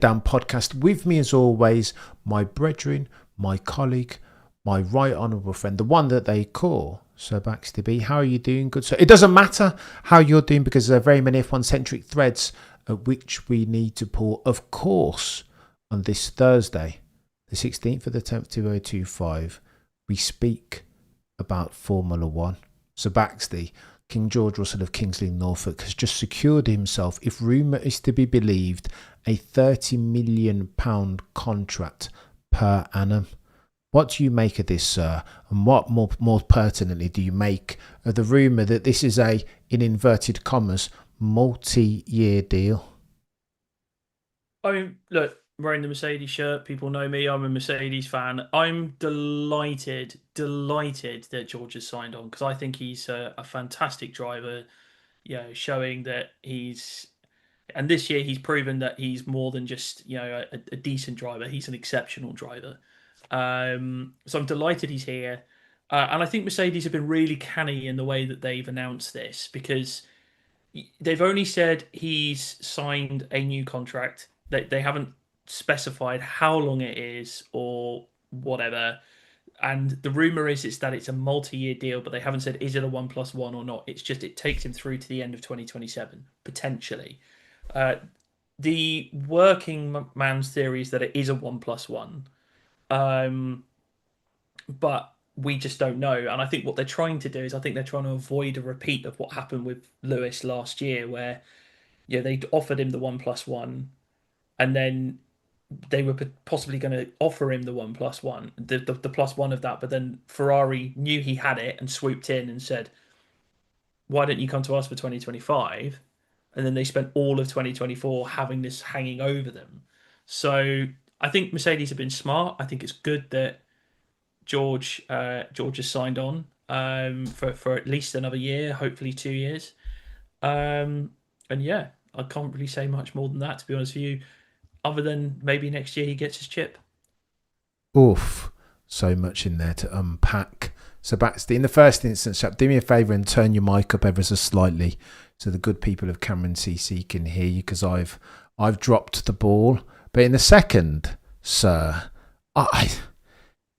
Shakedown podcast. With me, as always, my brethren, my colleague, my right honourable friend, the one that they call Sir Baxter B. How are you doing, good sir? It doesn't matter how you're doing because there are very many F1-centric threads at which we need to pull. Of course, on this Thursday, the 16th of the 10th, 2025, we speak about Formula One. Sir Baxter, King George Russell of Kingsley, Norfolk, has just secured himself, if rumour is to be believed, a £30 million contract per annum. What do you make of this, sir? And what more pertinently do you make of the rumour that this is a, in inverted commas, multi-year deal? I mean, look, wearing the Mercedes shirt, people know me. I'm a Mercedes fan. I'm delighted that George has signed on because I think he's a fantastic driver. Showing that and this year he's proven that he's more than just a decent driver. He's an exceptional driver. So I'm delighted he's here, and I think Mercedes have been really canny in the way that they've announced this because they've only said he's signed a new contract. They haven't specified how long it is or whatever. And the rumor is that it's a multi-year deal, but they haven't said is it a 1+1 or not. It's just it takes him through to the end of 2027 potentially. The working man's theory is that it is a 1+1, but we just don't know. And I think what they're trying to do is I think they're trying to avoid a repeat of what happened with Lewis last year, where they offered him the 1+1, and then they were possibly going to offer him the 1+1, the plus one of that, but then Ferrari knew he had it and swooped in and said, "Why don't you come to us for 2025?" And then they spent all of 2024 having this hanging over them. So I think Mercedes have been smart. I think it's good that George has signed on for at least another year, hopefully 2 years. And yeah, I can't really say much more than that, to be honest with you, other than maybe next year he gets his chip. Oof, so much in there to unpack. So Baxter, in the first instance, chap, do me a favour and turn your mic up ever so slightly so the good people of Cameron CC can hear you, because I've dropped the ball. But in the second, sir, I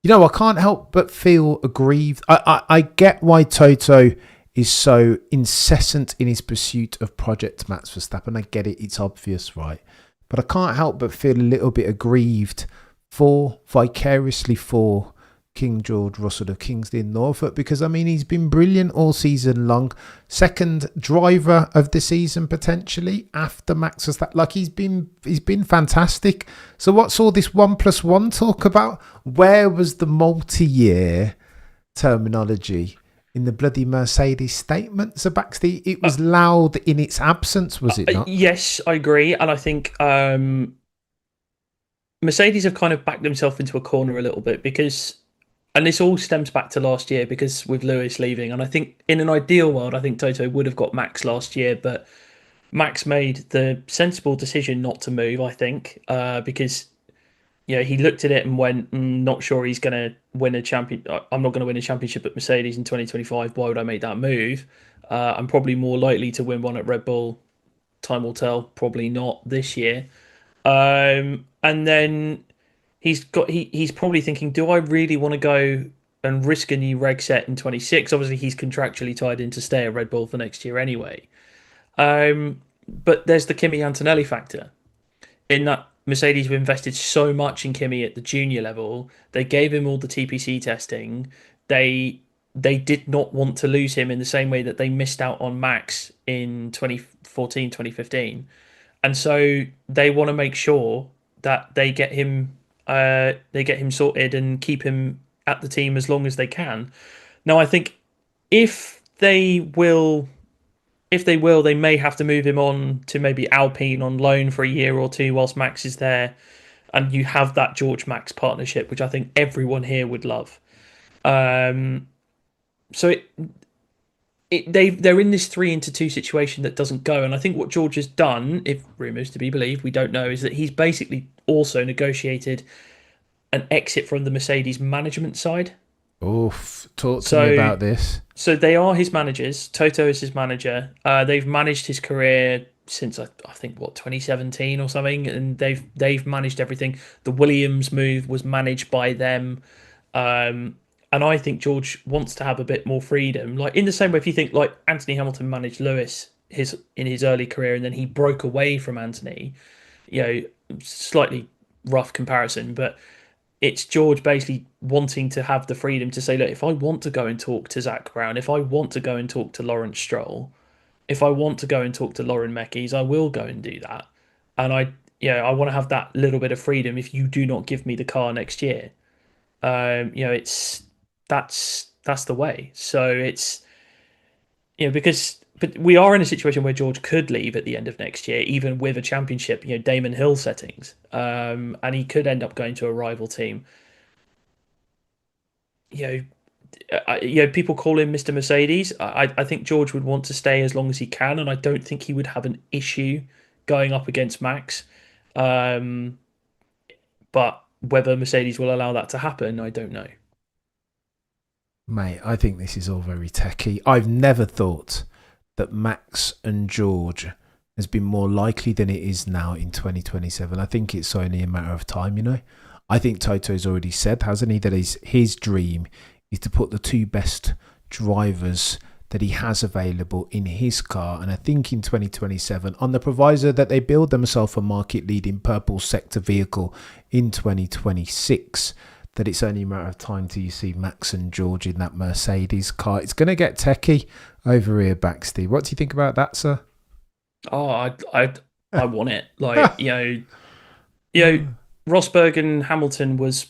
can't help but feel aggrieved. I get why Toto is so incessant in his pursuit of Project Max Verstappen. I get it, it's obvious, right? But I can't help but feel a little bit aggrieved vicariously for King George Russell of Kingsley and Norfolk, because I mean he's been brilliant all season long. Second driver of the season potentially after Max Verstappen. Like he's been fantastic. So what's all this 1+1 talk about? Where was the multi-year terminology in the bloody Mercedes statement? So Baxter, it was loud in its absence, was it not? Yes, I agree, and I think Mercedes have kind of backed themselves into a corner a little bit because, and this all stems back to last year because with Lewis leaving, and I think in an ideal world, I think Toto would have got Max last year, but Max made the sensible decision not to move. I think because he looked at it and went, not sure he's going to win a champion. I'm not going to win a championship at Mercedes in 2025. Why would I make that move? I'm probably more likely to win one at Red Bull. Time will tell. Probably not this year. And then he's probably thinking, do I really want to go and risk a new reg set in 26? Obviously, he's contractually tied in to stay at Red Bull for next year anyway. But there's the Kimi Antonelli factor in that Mercedes have invested so much in Kimi at the junior level. They gave him all the TPC testing. They did not want to lose him in the same way that they missed out on Max in 2014, 2015. And so they want to make sure that they get him sorted and keep him at the team as long as they can. Now, I think if they will, they may have to move him on to maybe Alpine on loan for a year or two whilst Max is there, and you have that George Max partnership, which I think everyone here would love. So they're in this 3-2 situation that doesn't go, and I think what George has done, if rumours to be believed, we don't know, is that he's basically also negotiated an exit from the Mercedes management side. Oof, talk to me about this. So they are his managers. Toto is his manager. They've managed his career since I think what 2017 or something, and they've managed everything. The Williams move was managed by them, and I think George wants to have a bit more freedom. Like in the same way, if you think like Anthony Hamilton managed Lewis in his early career, and then he broke away from Anthony. You know, slightly rough comparison, but it's George basically wanting to have the freedom to say, look, if I want to go and talk to Zach Brown, if I want to go and talk to Lawrence Stroll, if I want to go and talk to Lauren Meckies, I will go and do that. And I want to have that little bit of freedom if you do not give me the car next year. It's that's the way. So it's because but we are in a situation where George could leave at the end of next year, even with a championship, Damon Hill settings, and he could end up going to a rival team. You know, people call him Mr. Mercedes. I think George would want to stay as long as he can, and I don't think he would have an issue going up against Max. Um, but whether Mercedes will allow that to happen, I don't know. Mate, I think this is all very techie. I've never thought that Max and George has been more likely than it is now in 2027. I think it's only a matter of time. I think Toto's already said, hasn't he, that his dream is to put the two best drivers that he has available in his car. And I think in 2027, on the proviso that they build themselves a market-leading purple sector vehicle in 2026, that it's only a matter of time till you see Max and George in that Mercedes car. It's going to get techie over here, Baxty. What do you think about that, sir? Oh, I want it. Like, Rosberg and Hamilton was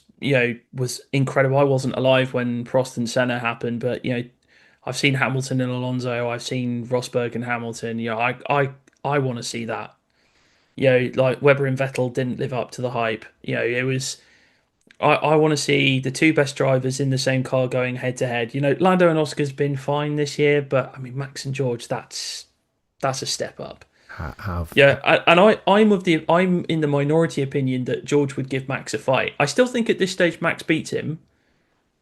incredible. I wasn't alive when Prost and Senna happened, but I've seen Hamilton and Alonso. I've seen Rosberg and Hamilton. I want to see that. Like Webber and Vettel didn't live up to the hype. It was. I want to see the two best drivers in the same car going head to head. Lando and Oscar's been fine this year, but I mean Max and George, that's a step up. I'm in the minority opinion that George would give Max a fight. I still think at this stage Max beats him,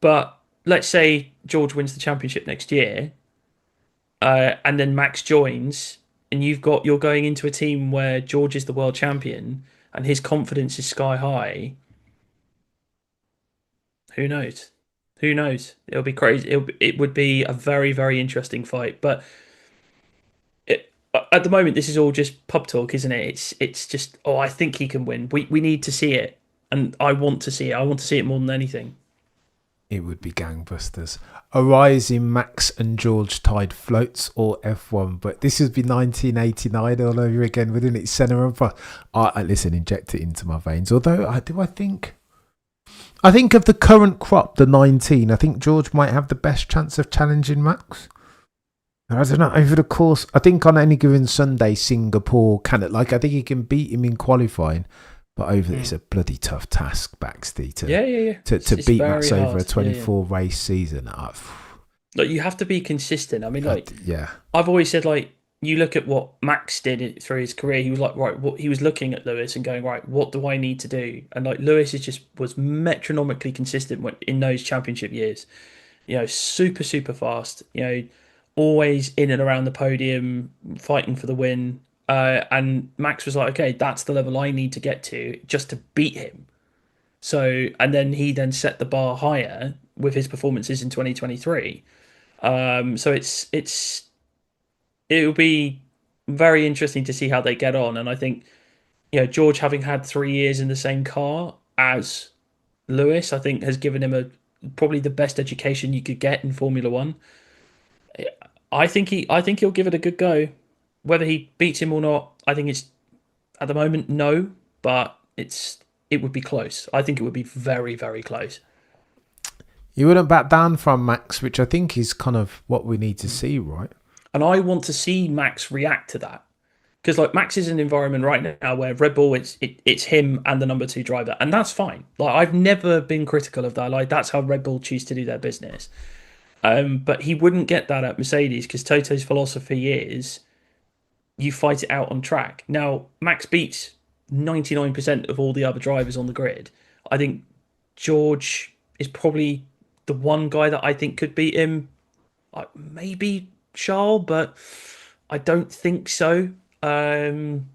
but let's say George wins the championship next year, and then Max joins, and you're going into a team where George is the world champion and his confidence is sky high. Who knows? Who knows? It'll be crazy. It would be a very, very interesting fight. But at the moment, this is all just pub talk, isn't it? It's just, I think he can win. We need to see it. And I want to see it. I want to see it more than anything. It would be gangbusters. A rising Max and George tide floats or F1. But this would be 1989 all over again, wouldn't it? Senna and Prost. Listen, inject it into my veins. Although, I think of the current crop, the 19, I think George might have the best chance of challenging Max. I don't know, over the course, I think on any given Sunday, Singapore, Canada, I think he can beat him in qualifying, but it's a bloody tough task, Baxty, to beat Max over a 24 race season. You have to be consistent. I mean, I've always said, you look at what Max did through his career. He was like, right, he was looking at Lewis and going, right, what do I need to do? And Lewis was metronomically consistent in those championship years. Super, super fast. Always in and around the podium, fighting for the win. And Max was like, okay, that's the level I need to get to just to beat him. So, and then he set the bar higher with his performances in 2023. So it'll be very interesting to see how they get on. And I think, George having had 3 years in the same car as Lewis, I think has given him probably the best education you could get in Formula One. I think he'll give it a good go. Whether he beats him or not, I think it's at the moment no, but it would be close. I think it would be very, very close. You wouldn't back down from Max, which I think is kind of what we need to see, right? And I want to see Max react to that. Because Max is in an environment right now where Red Bull, it's him and the number 2 driver. And that's fine. I've never been critical of that. That's how Red Bull choose to do their business. But he wouldn't get that at Mercedes because Toto's philosophy is you fight it out on track. Now, Max beats 99% of all the other drivers on the grid. I think George is probably the one guy that I think could beat him. Maybe Charles, but I don't think so. And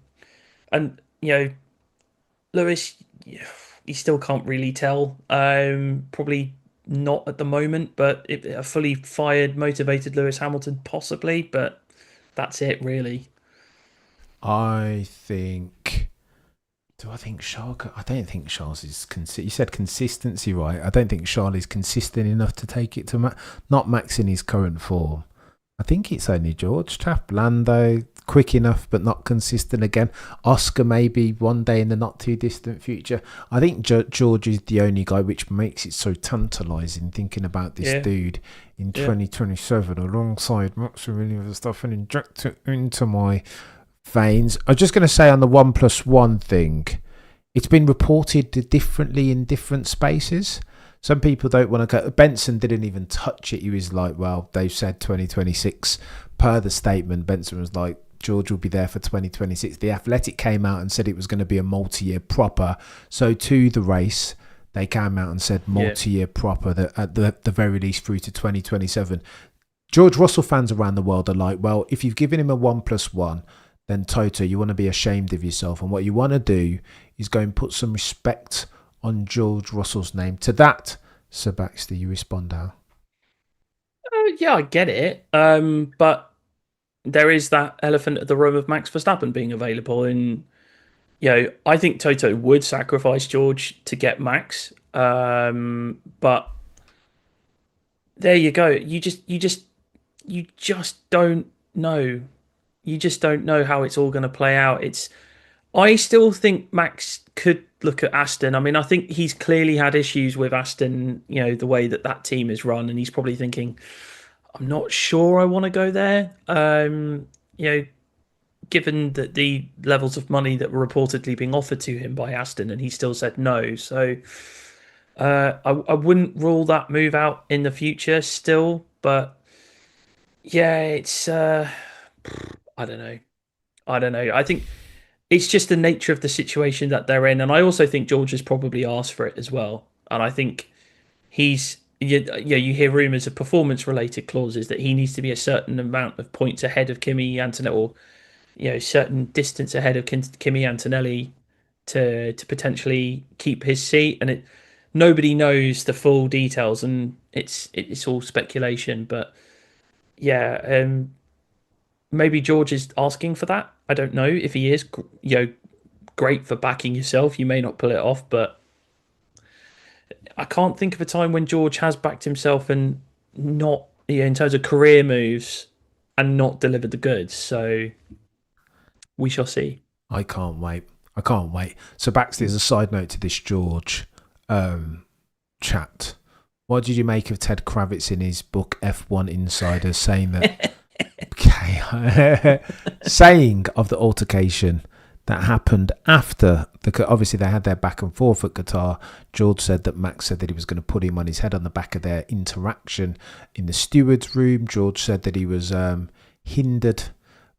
Lewis, you still can't really tell. Probably not at the moment, but a fully fired, motivated Lewis Hamilton possibly, but that's it really. I think. Do I think Charles? I don't think Charles is. You said consistency, right? I don't think Charles is consistent enough to take it to not Max in his current form. I think it's only George Tapp, Lando, quick enough but not consistent again. Oscar maybe one day in the not too distant future. I think George is the only guy, which makes it so tantalising thinking about this dude in 2027 alongside Max and stuff and inject it into my veins. I was just going to say on the 1+1 thing, it's been reported differently in different spaces. Some people don't want to go. Benson didn't even touch it. He was like, well, they've said 2026 per the statement. Benson was like, George will be there for 2026. The Athletic came out and said it was going to be a multi-year proper. So to the race, they came out and said multi-year proper, that at the very least through to 2027. George Russell fans around the world are like, well, if you've given him a 1+1, then Toto, you want to be ashamed of yourself. And what you want to do is go and put some respect on George Russell's name. To that, Sir Baxter, you respond how? Yeah, I get it. But there is that elephant at the room of Max Verstappen being available. And, I think Toto would sacrifice George to get Max. But there you go. You just don't know. You just don't know how it's all going to play out. I still think Max could look at Aston. I mean, I think he's clearly had issues with Aston, the way that team is run, and he's probably thinking, I'm not sure I want to go there. Given that the levels of money that were reportedly being offered to him by Aston, and he still said no. So I wouldn't rule that move out in the future still, but yeah, it's I don't know. I think it's just the nature of the situation that they're in, and I also think George has probably asked for it as well. And I think he's you hear rumours of performance-related clauses that he needs to be a certain amount of points ahead of Kimi Antonelli, or certain distance ahead of Kimi Antonelli to potentially keep his seat. And nobody knows the full details, and it's all speculation. But yeah, maybe George is asking for that. I don't know if he is. Great for backing yourself. You may not pull it off, but I can't think of a time when George has backed himself and not, in terms of career moves, and not delivered the goods. So we shall see. I can't wait. So Baxter, there's a side note to this George chat. What did you make of Ted Kravitz in his book F1 Insider saying that saying of the altercation that happened after obviously they had their back and forth at Qatar. George said that Max said that he was going to put him on his head on the back of their interaction in the steward's room. George said that he was hindered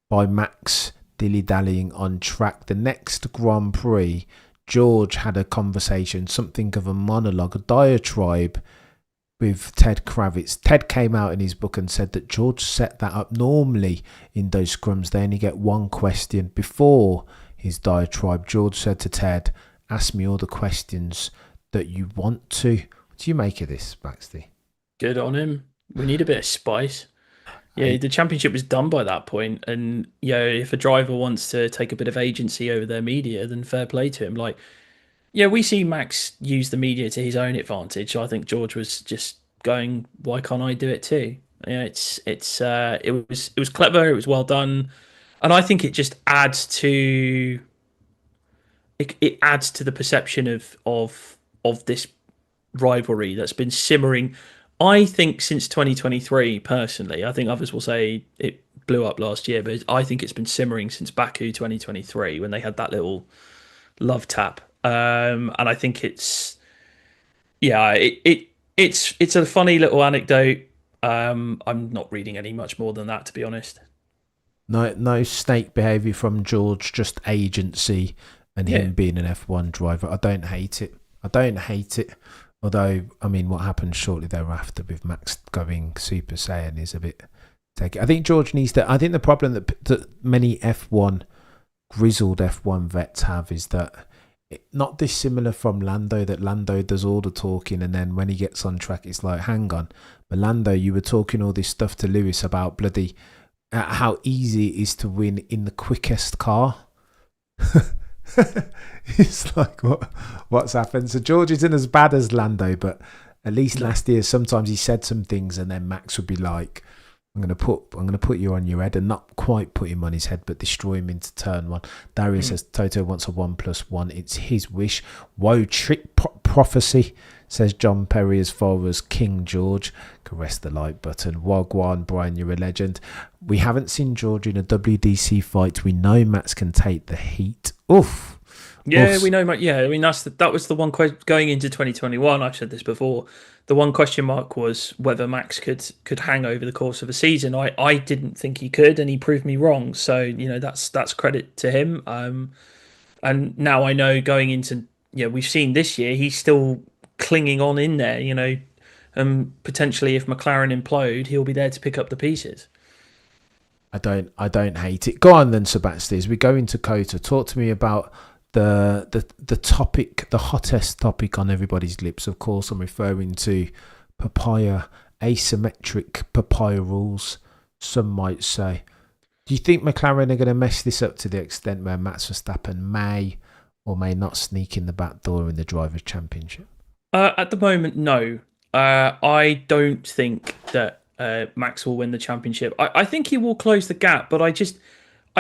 by Max dilly-dallying on track. The next Grand Prix, George had a conversation, something of a monologue, a diatribe with Ted Kravitz. Ted came out in his book and said that George set that up. Normally in those scrums they only get one question before his diatribe. George said to Ted, ask me all the questions that you want to. What do you make of this, Baxter? Good on him. We need a bit of spice. Yeah, the championship was done by that point, and if a driver wants to take a bit of agency over their media, then fair play to him. We see Max use the media to his own advantage. So I think George was just going, "Why can't I do it too?" It was clever. It was well done, and I think it just adds to it adds to the perception of this rivalry that's been simmering. I think since 2023, personally, I think others will say it blew up last year, but I think it's been simmering since Baku 2023 when they had that little love tap. And I think it's a funny little anecdote. I'm not reading any much more than that, to be honest. No snake behaviour from George, just agency and him being an F1 driver. I don't hate it. Although, I mean, what happened shortly thereafter with Max going Super Saiyan is a bit tacky. I think George needs to. I think the problem that many F1 grizzled F1 vets have is that not dissimilar from Lando, that Lando does all the talking and then when he gets on track it's like, hang on, but Lando, you were talking all this stuff to Lewis about bloody how easy it is to win in the quickest car. It's like, what's happened? So George isn't as bad as Lando, but at least last year sometimes he said some things and then Max would be like, I'm gonna put you on your head, and not quite put him on his head, but destroy him into turn one. Darius says Toto wants a 1+1. It's his wish. Whoa, trick prophecy, says John Perry as far as King George. Caress the like button. Wagwan, Brian, you're a legend. We haven't seen George in a WDC fight. We know Max can take the heat. Oof. Yeah, Oof. we know. Yeah, I mean that was the one question going into 2021. I've said this before. The one question mark was whether Max could hang over the course of a season. I didn't think he could, and he proved me wrong. So that's credit to him. And now I know going into we've seen this year he's still clinging on in there. And potentially if McLaren implode, he'll be there to pick up the pieces. I don't hate it. Go on then, Sebastian. As we go into COTA, talk to me about the topic, the hottest topic on everybody's lips. Of course, I'm referring to Papaya, asymmetric Papaya rules, some might say. Do you think McLaren are going to mess this up to the extent where Max Verstappen may or may not sneak in the back door in the Drivers' Championship? At the moment, no. I don't think that Max will win the championship. I think he will close the gap, but I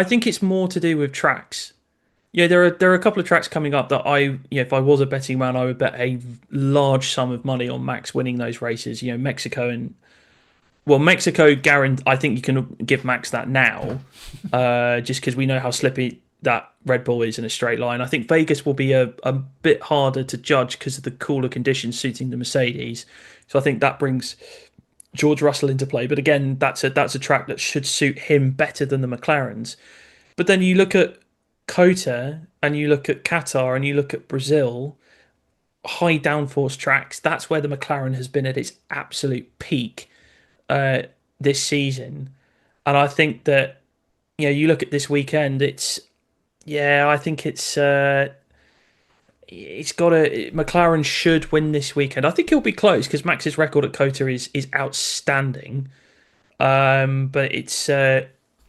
think it's more to do with tracks. Yeah, there are a couple of tracks coming up that if I was a betting man, I would bet a large sum of money on Max winning those races. Mexico Mexico, I think you can give Max that now, just because we know how slippy that Red Bull is in a straight line. I think Vegas will be a bit harder to judge because of the cooler conditions suiting the Mercedes. So I think that brings George Russell into play. But again, that's a track that should suit him better than the McLarens. But then you look at COTA and you look at Qatar and you look at Brazil, high downforce tracks. That's where the McLaren has been at its absolute peak this season. And I think that you look at this weekend, I think it's got McLaren should win this weekend. I think it'll be close because Max's record at COTA is outstanding. But it's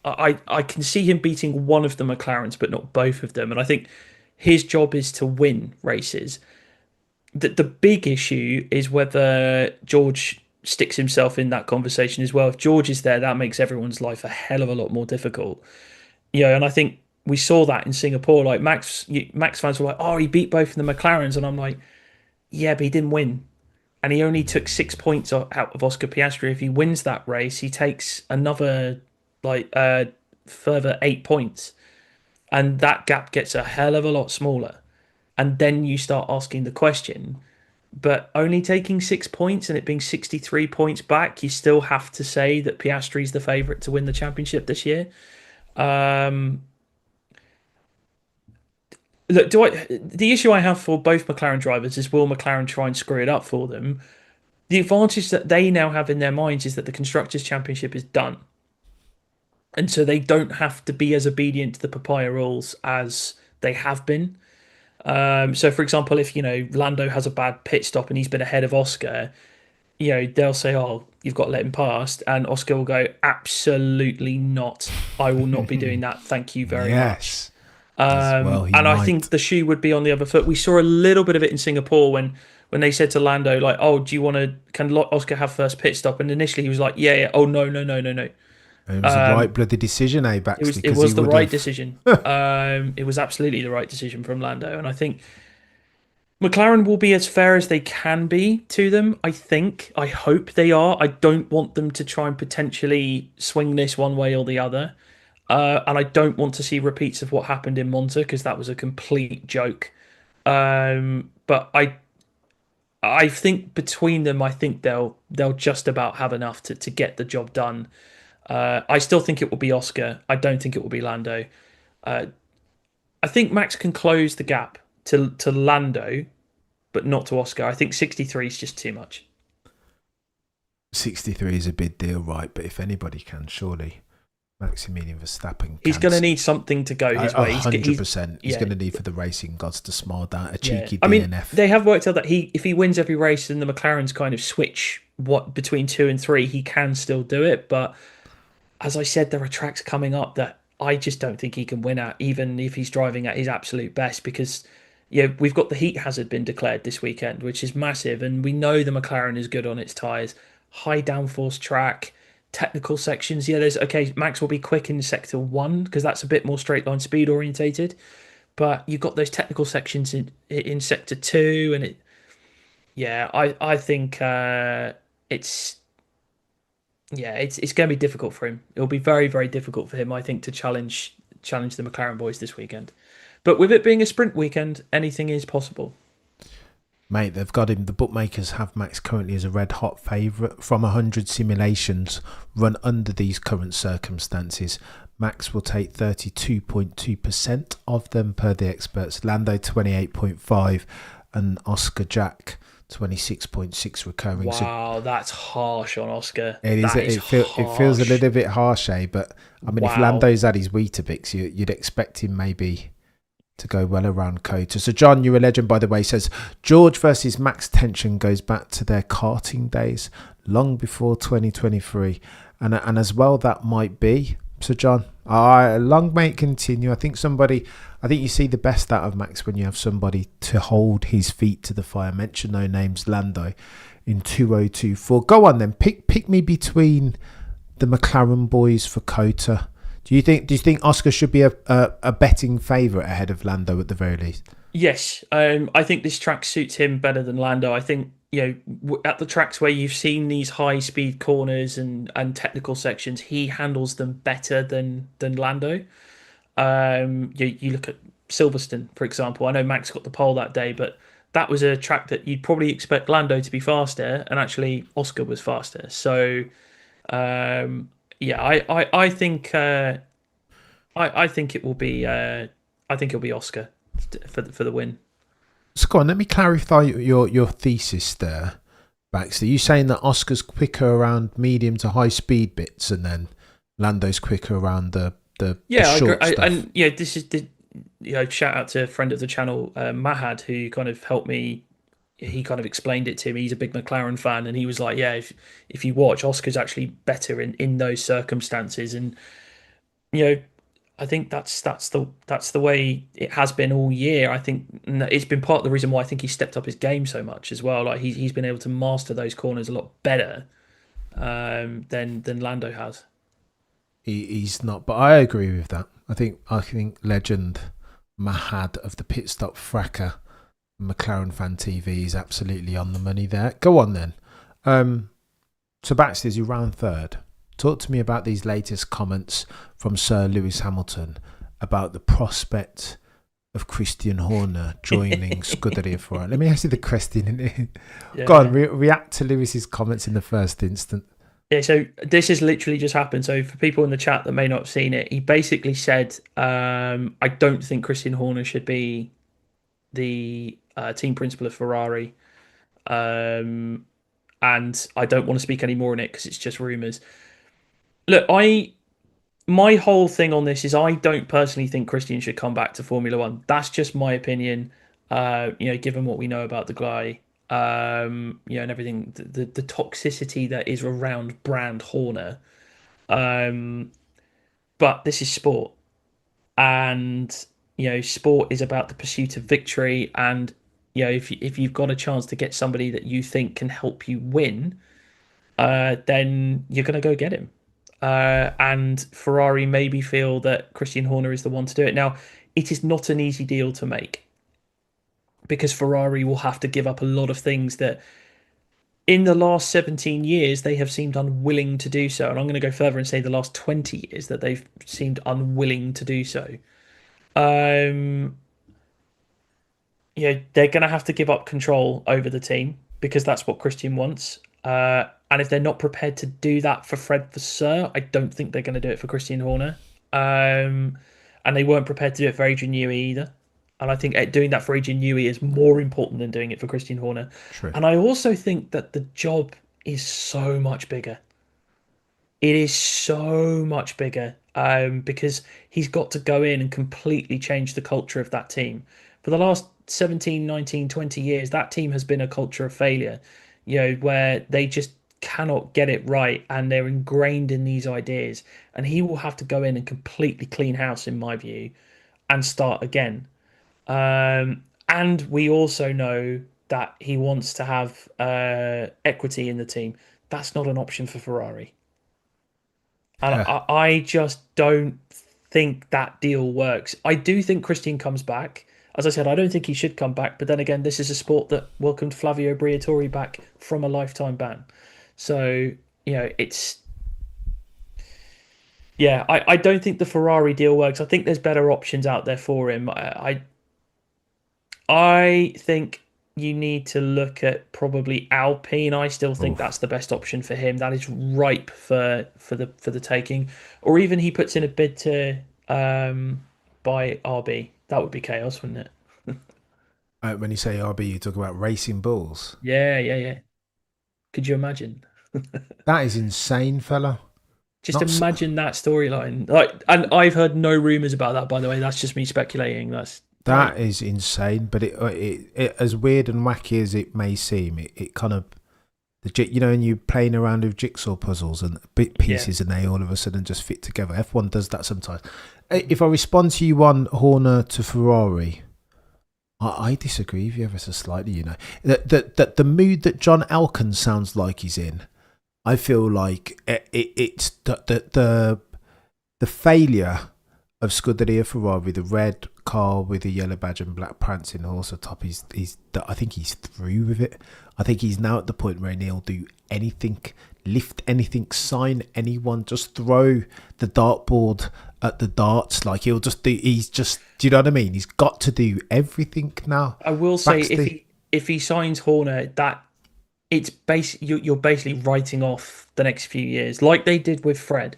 I can see him beating one of the McLarens, but not both of them. And I think his job is to win races. The big issue is whether George sticks himself in that conversation as well. If George is there, that makes everyone's life a hell of a lot more difficult. And I think we saw that in Singapore. Like Max fans were like, "Oh, he beat both of the McLarens," and I'm like, "Yeah, but he didn't win." And he only took 6 points out of Oscar Piastri. If he wins that race, he takes another further 8 points, and that gap gets a hell of a lot smaller. And then you start asking the question, but only taking 6 points and it being 63 points back, you still have to say that Piastri's the favourite to win the championship this year. Look, the issue I have for both McLaren drivers is, will McLaren try and screw it up for them? The advantage that they now have in their minds is that the Constructors' Championship is done. And so they don't have to be as obedient to the Papaya rules as they have been. So, for example, if, Lando has a bad pit stop and he's been ahead of Oscar, they'll say, "Oh, you've got to let him past." And Oscar will go, "Absolutely not. I will not be doing that. Thank you very much." I think the shoe would be on the other foot. We saw a little bit of it in Singapore when they said to Lando, like, "Oh, do you want to, can Oscar have first pit stop?" And initially he was like, yeah. "Oh, no. It was the right bloody decision, Baxley? It was the right decision. It was absolutely the right decision from Lando. And I think McLaren will be as fair as they can be to them, I think. I hope they are. I don't want them to try and potentially swing this one way or the other. And I don't want to see repeats of what happened in Monza, because that was a complete joke. But I think between them, I think they'll just about have enough to get the job done. I still think it will be Oscar. I don't think it will be Lando. I think Max can close the gap to Lando, but not to Oscar. I think 63 is just too much. 63 is a big deal, right? But if anybody can, surely Maximilian Verstappen He's can. going to need something to go his way. 100%. He's Yeah, going to need for the racing gods to smile down a yeah. cheeky I mean, DNF. they have worked out that if he wins every race and the McLarens kind of switch between 2 and 3, he can still do it. But as I said, there are tracks coming up that I just don't think he can win at, even if he's driving at his absolute best, because we've got the heat hazard been declared this weekend, which is massive, and we know the McLaren is good on its tyres. High downforce track, technical sections. Yeah, there's okay. Max will be quick in sector 1 because that's a bit more straight line speed orientated, but you've got those technical sections in sector 2, and I think it's it's going to be difficult for him. It'll be very, very difficult for him, I think, to challenge the McLaren boys this weekend. But with it being a sprint weekend, anything is possible. Mate, they've got him. The bookmakers have Max currently as a red hot favourite. From 100 simulations run under these current circumstances, Max will take 32.2% of them per the experts. Lando 28.5% and Oscar Jack 26.6% recurring. Wow, that's harsh on Oscar. It feels a little bit harsh, but I mean, if Lando's had his Weetabix, you'd expect him maybe to go well around Cota. So John, you're a legend, by the way, says George versus Max tension goes back to their karting days, long before 2023, and as well that might be. So John, long may it continue. I think you see the best out of Max when you have somebody to hold his feet to the fire. Mention no names, Lando in 2024. Go on then, pick me between the McLaren boys for Cota. Do you think Oscar should be a betting favourite ahead of Lando at the very least? Yes, I think this track suits him better than Lando. I think at the tracks where you've seen these high speed corners and technical sections, he handles them better than Lando. You look at Silverstone, for example. I know Max got the pole that day, but that was a track that you'd probably expect Lando to be faster, and actually Oscar was faster. So I think I think it will be it'll be Oscar for the win. So go on, let me clarify your thesis there, Baxter. Are you saying that Oscar's quicker around medium to high speed bits, and then Lando's quicker around the short stuff? And this is shout out to a friend of the channel, Mahad, who kind of helped me. He kind of explained it to me. He's a big McLaren fan, and he was like, "Yeah, if you watch, Oscar's actually better in those circumstances." And I think that's the way it has been all year. I think it's been part of the reason why I think he stepped up his game so much as well. Like he's been able to master those corners a lot better than Lando has. He's not, but I agree with that. I think legend Mahad of the Pit Stop Fracker McLaren Fan TV is absolutely on the money there. Go on then. So Baxter, you round third. Talk to me about these latest comments from Sir Lewis Hamilton about the prospect of Christian Horner joining Scuderia Ferrari. Let me ask you the question. Go on, react to Lewis's comments in the first instant. Yeah, so this has literally just happened. So for people in the chat that may not have seen it, he basically said, I don't think Christian Horner should be the team principal of Ferrari. And I don't want to speak any more on it because it's just rumours. Look, my whole thing on this is I don't personally think Christian should come back to Formula One. That's just my opinion. Given what we know about the guy, and everything, the toxicity that is around brand Horner. But this is sport, and sport is about the pursuit of victory. And if you've got a chance to get somebody that you think can help you win, then you're going to go get him. And Ferrari maybe feel that Christian Horner is the one to do it. Now, it is not an easy deal to make because Ferrari will have to give up a lot of things that in the last 17 years they have seemed unwilling to do so. And I'm going to go further and say the last 20 years that they've seemed unwilling to do so. They're going to have to give up control over the team because that's what Christian wants. And if they're not prepared to do that for Fred Vasseur, I don't think they're going to do it for Christian Horner. And they weren't prepared to do it for Adrian Newey either. And I think doing that for Adrian Newey is more important than doing it for Christian Horner. True. And I also think that the job is so much bigger. It is so much bigger. because he's got to go in and completely change the culture of that team. For the last 17, 19, 20 years, that team has been a culture of failure, where they just cannot get it right and they're ingrained in these ideas. And he will have to go in and completely clean house, in my view, and start again. And we also know that he wants to have equity in the team. That's not an option for Ferrari. And Yeah. I just don't think that deal works. I do think Christian comes back. As I said, I don't think he should come back. But then again, this is a sport that welcomed Flavio Briatore back from a lifetime ban. So, it's. Yeah, I don't think the Ferrari deal works. I think there's better options out there for him. I think you need to look at probably Alpine. I still think Oof. that's the best option for him. That is ripe for the taking. Or even he puts in a bid to buy RB. That would be chaos, wouldn't it? When you say RB, you talk about Racing Bulls. Yeah, yeah, yeah. Could you imagine? That is insane, fella. Just Not s imagine that storyline. Like, and I've heard no rumors about that, by the way. That's just me speculating. That's great. That is insane. But it as weird and wacky as it may seem, it kind of and you playing around with jigsaw puzzles and bit Yeah. pieces, and they all of a sudden just fit together. F1 does that sometimes. If I respond to you on Horner to Ferrari, I disagree with you ever so slightly. That the mood that John Elkann sounds like he's in, I feel like it's the failure of Scuderia Ferrari, the red car with the yellow badge and black prancing horse atop. I think he's through with it. I think he's now at the point where he'll do anything, lift anything, sign anyone, just throw the dartboard at the darts. Like he'll just do. Do you know what I mean? He's got to do everything now. I will say if he signs Horner, that it's you're basically writing off the next few years, like they did with Fred.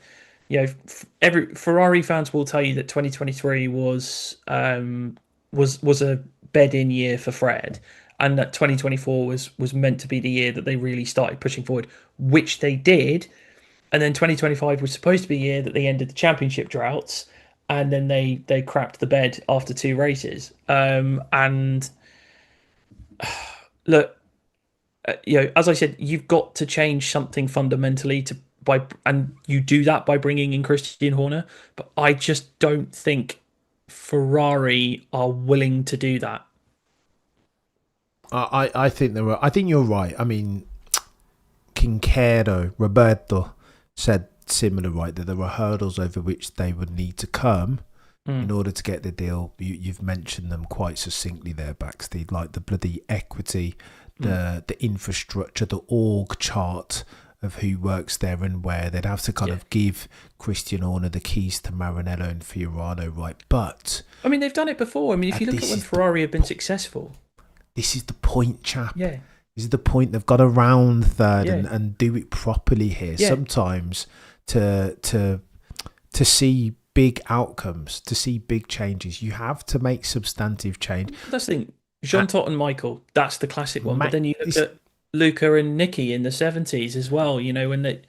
Every Ferrari fans will tell you that 2023 was a bed-in year for Fred, and that 2024 was meant to be the year that they really started pushing forward, which they did. And then 2025 was supposed to be a year that they ended the championship droughts, and then they crapped the bed after 2 races. And look, as I said, you've got to change something fundamentally and you do that by bringing in Christian Horner. But I just don't think Ferrari are willing to do that. I think I think you're right. I mean, Roberto said similar, right? That there were hurdles over which they would need to come in order to get the deal. You've mentioned them quite succinctly there, Backsteed, like the bloody equity, the infrastructure, the org chart of who works there and where. They'd have to kind of give Christian Horner the keys to Maranello and Fiorano, right? But I mean, they've done it before. I mean, if you look at when Ferrari have been successful. This is the point, chap. Yeah. This is the point. They've got to round third and do it properly here. Yeah. Sometimes to see big outcomes, to see big changes, you have to make substantive change. That's the thing. Jean Todt and Michael, that's the classic one. But then you look at Luca and Nicky in the 70s as well, when they...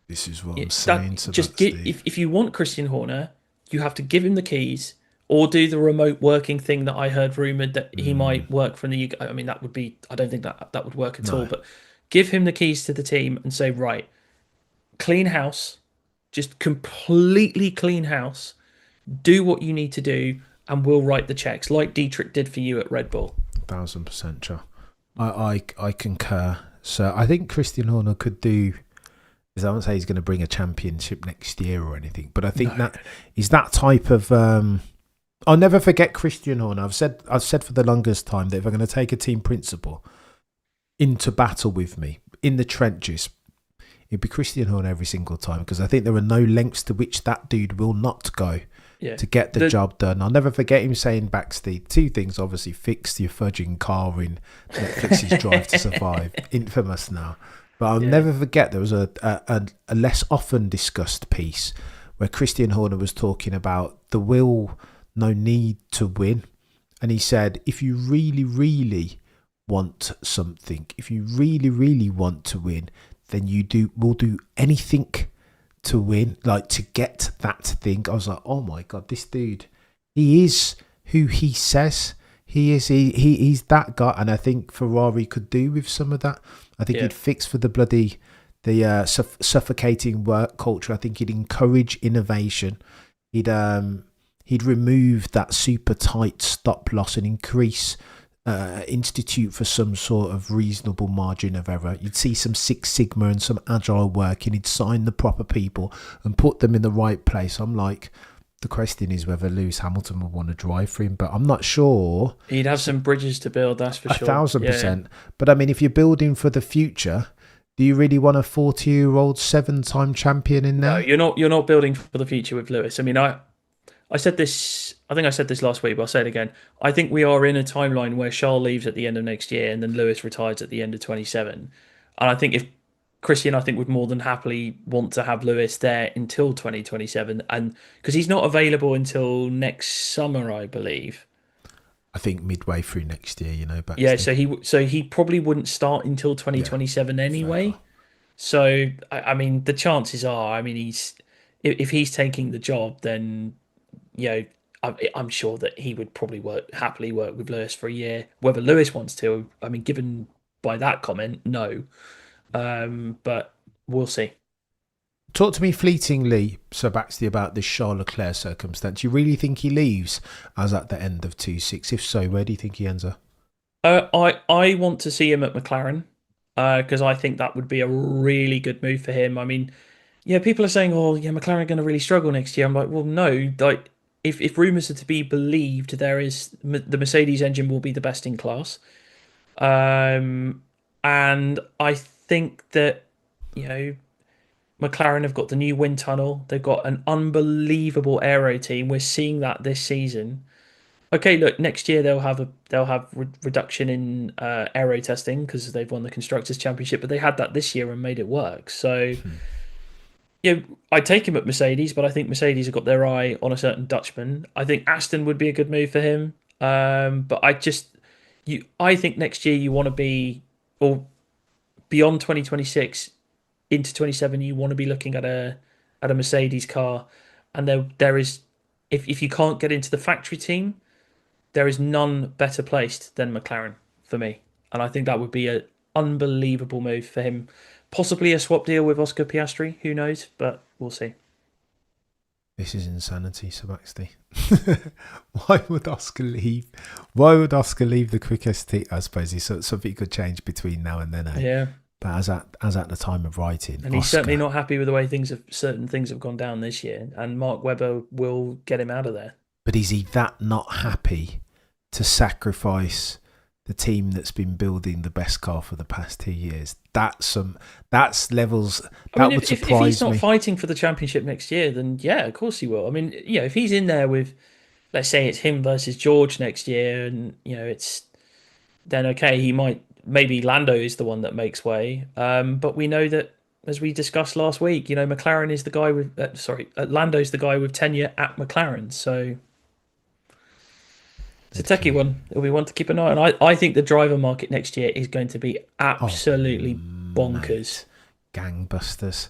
This is what I'm saying to just if you want Christian Horner, you have to give him the keys or do the remote working thing that I heard rumoured that he might work from the UK. I mean, that would be... I don't think that would work at all. But give him the keys to the team and say, right, clean house, just completely clean house, do what you need to do, and we'll write the checks like Dietrich did for you at Red Bull. 1000%, Joe. I concur. So I think Christian Horner could do. I won't say he's going to bring a championship next year or anything, but I think he's that type of. I'll never forget Christian Horner. I've said for the longest time that if I'm going to take a team principal into battle with me in the trenches, it'd be Christian Horner every single time, because I think there are no lengths to which that dude will not go. Yeah. To get the job done. I'll never forget him saying backstage 2 things. Obviously, fix your fudging car in Netflix's Drive to Survive. Infamous now. But I'll never forget there was a less often discussed piece where Christian Horner was talking about the will, no need to win. And he said, if you really, really want something, if you really, really want to win, then we'll do anything to win, like to get that thing. I was like, oh my god, this dude, he is who he says he is. He's that guy, and I think Ferrari could do with some of that. I think Yeah. he'd fix for the suffocating work culture. I think he'd encourage innovation. He'd remove that super tight stop loss and increase institute for some sort of reasonable margin of error. You'd see some Six Sigma and some agile work, and he'd sign the proper people and put them in the right place. I'm like, the question is whether Lewis Hamilton would want to drive for him, but I'm not sure. He'd have some bridges to build, that's for sure. 1,000%. But I mean, if you're building for the future, do you really want a 40-year-old 7-time champion in there? No, you're not building for the future with Lewis. I mean, I said this. I think I said this last week, but I'll say it again. I think we are in a timeline where Charles leaves at the end of next year, and then Lewis retires at the end of 27. And I think if Christian, I think would more than happily want to have Lewis there until 2027, and because he's not available until next summer, I believe. I think midway through next year, back. Yeah, so he probably wouldn't start until 2027 anyway. So I mean, the chances are, I mean, if he's taking the job, then I'm sure that he would probably happily work with Lewis for a year. Whether Lewis wants to, I mean, given by that comment, no. But we'll see. Talk to me fleetingly, Sir Baxley, about this Charles Leclerc circumstance. You really think he leaves as at the end of 2-6? If so, where do you think he ends up? I want to see him at McLaren because I think that would be a really good move for him. I mean, yeah, people are saying, "Oh, yeah, McLaren are going to really struggle next year." I'm like, well, no. Like, if rumours are to be believed, the Mercedes engine will be the best in class. And I think that McLaren have got the new wind tunnel. They've got an unbelievable aero team. We're seeing that this season. Okay, look, next year they'll have reduction in aero testing because they've won the constructors championship, but they had that this year and made it work. So. Yeah, I'd take him at Mercedes, but I think Mercedes have got their eye on a certain Dutchman. I think Aston would be a good move for him. But I think next year you want to be, or beyond 2026 into 27, you want to be looking at a Mercedes car, and there is, if you can't get into the factory team, there is none better placed than McLaren for me, and I think that would be an unbelievable move for him. Possibly a swap deal with Oscar Piastri, who knows? But we'll see. This is insanity, Sebastian. Why would Oscar leave? Why would Oscar leave the quickest? I suppose something could change between now and then. Yeah. But as at the time of writing, and he's certainly not happy with the way certain things have gone down this year. And Mark Webber will get him out of there. But is he that not happy to sacrifice the team that's been building the best car for the past 2 years? That's levels that would surprise me. If he's not fighting for the championship next year, then yeah, of course he will. I mean, if he's in there with, let's say it's him versus George next year, and it's then okay, he might, maybe Lando is the one that makes way. But we know that, as we discussed last week, McLaren is the guy with Lando's the guy with tenure at McLaren, so. It's a techie one. It'll be one to keep an eye on. I think the driver market next year is going to be absolutely bonkers. Mate. Gangbusters.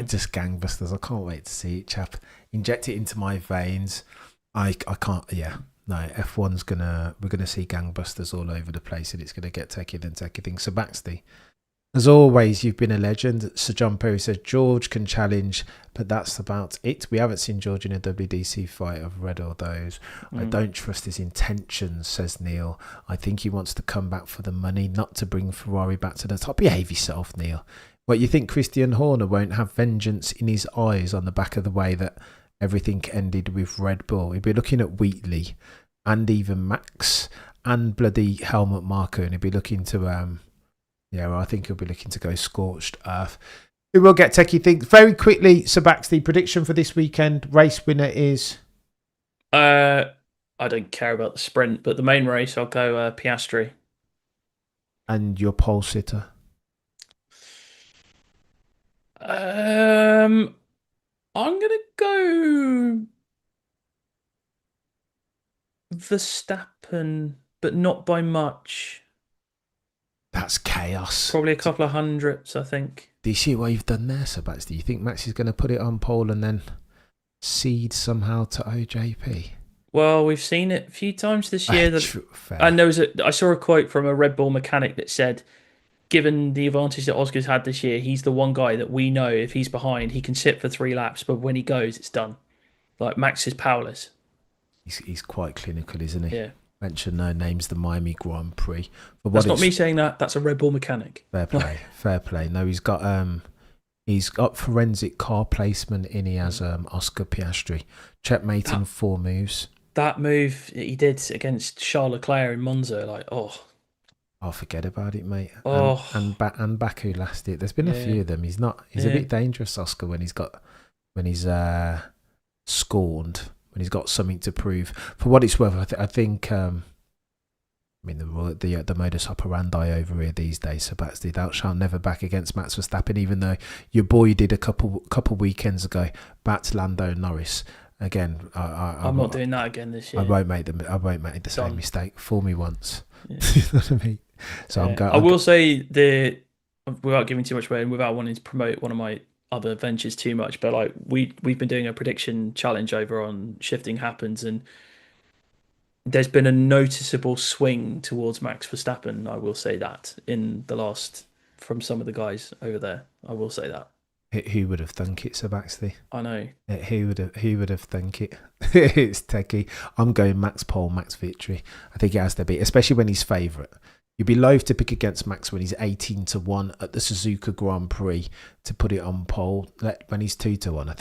Just gangbusters. I can't wait to see it, chap. Inject it into my veins. I can't, yeah. No, F1's we're gonna see gangbusters all over the place, and it's gonna get techier than techie things. So Baxley, as always, you've been a legend. Sir John Perry says George can challenge, but that's about it. We haven't seen George in a WDC fight. I've read all those. I don't trust his intentions, says Neil. I think he wants to come back for the money, not to bring Ferrari back to the top. Behave yourself, Neil. What, you think Christian Horner won't have vengeance in his eyes on the back of the way that everything ended with Red Bull? He'd be looking at Wheatley and even Max and bloody Helmut Marko, and he'd be looking to... I think he'll be looking to go scorched earth. We will get techie things very quickly. So back to the prediction for this weekend. Race winner is? I don't care about the sprint, but the main race, I'll go Piastri. And your pole sitter? I'm gonna go Verstappen, but not by much. That's chaos. Probably a couple of hundredths, I think. Do you see what you've done there, Sebastian? Do you think Max is going to put it on pole and then cede somehow to OJP? Well, we've seen it a few times this year. Fair. And I saw a quote from a Red Bull mechanic that said, given the advantage that Oscar's had this year, he's the one guy that we know if he's behind, he can sit for 3 laps, but when he goes, it's done. Like, Max is powerless. He's quite clinical, isn't he? Yeah. Mention no names, the Miami Grand Prix. That's not me saying that. That's a Red Bull mechanic. Fair play, fair play. No, he's got forensic car placement in. He has Oscar Piastri checkmate in 4 moves. That move he did against Charles Leclerc in Monza, like, I'll forget about it, mate. Oh. And Baku last year. There's been a few of them. He's a bit dangerous, Oscar, when he's scorned, when he's got something to prove. For what it's worth, I think. The modus operandi over here these days, Sebastian, thou shalt never back against Max Verstappen, even though your boy did a couple weekends ago. Back to Lando Norris. Again, I'm not doing that again this year. I won't make the same mistake. Fool me once. Yeah. You know what I mean? So I'm going. I will say without giving too much away and without wanting to promote one of my other ventures too much, but like we've been doing a prediction challenge over on Shifting Happens, and there's been a noticeable swing towards Max Verstappen. I will say that from some of the guys over there. I will say that. Who would have thunk it, Sebastian? I know. Who would have thunk it? It's techie. I'm going Max pole, Max victory. I think it has to be, especially when he's favourite. You'd be loath to pick against Max when he's 18-1 at the Suzuka Grand Prix to put it on pole. When he's 2-1, I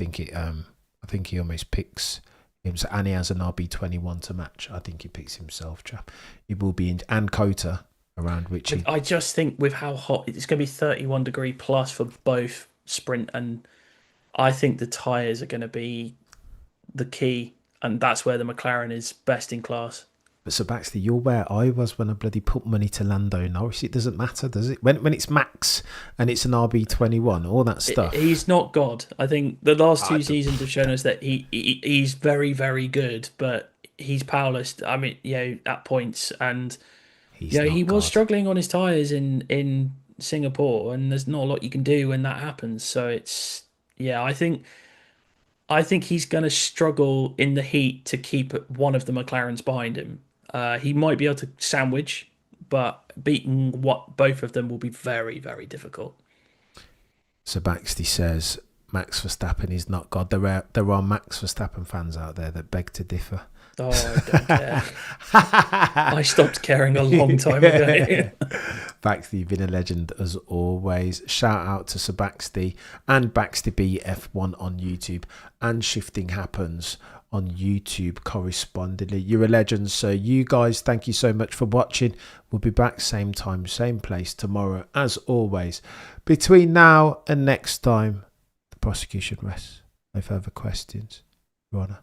think he almost picks him. And he has an RB21 to match. I think he picks himself, chap. He will be in, and Cota around which I just think with how hot it's going to be, 31 degree plus for both sprint, and I think the tyres are going to be the key, and that's where the McLaren is best in class. But Sebastian, you're where I was when I bloody put money to Lando Norris. It doesn't matter, does it? When it's Max and it's an RB21, all that stuff. He's not God. I think the last 2 seasons have shown us that he's very, very good, but he's powerless. I mean, at points, and he was struggling on his tyres in Singapore, and there's not a lot you can do when that happens. So it's I think he's going to struggle in the heat to keep one of the McLarens behind him. He might be able to sandwich, but beating both of them will be very, very difficult. So Baxty says Max Verstappen is not God. There are Max Verstappen fans out there that beg to differ. Oh, I don't care. I stopped caring a long time ago. Baxty, you've been a legend as always. Shout out to Sir Baxty and Baxty BF1 on YouTube and Shifting Happens on YouTube correspondingly. You're a legend. So you guys, thank you so much for watching. We'll be back same time, same place tomorrow as always. Between now and next time, the prosecution rests. No further questions, Your Honour.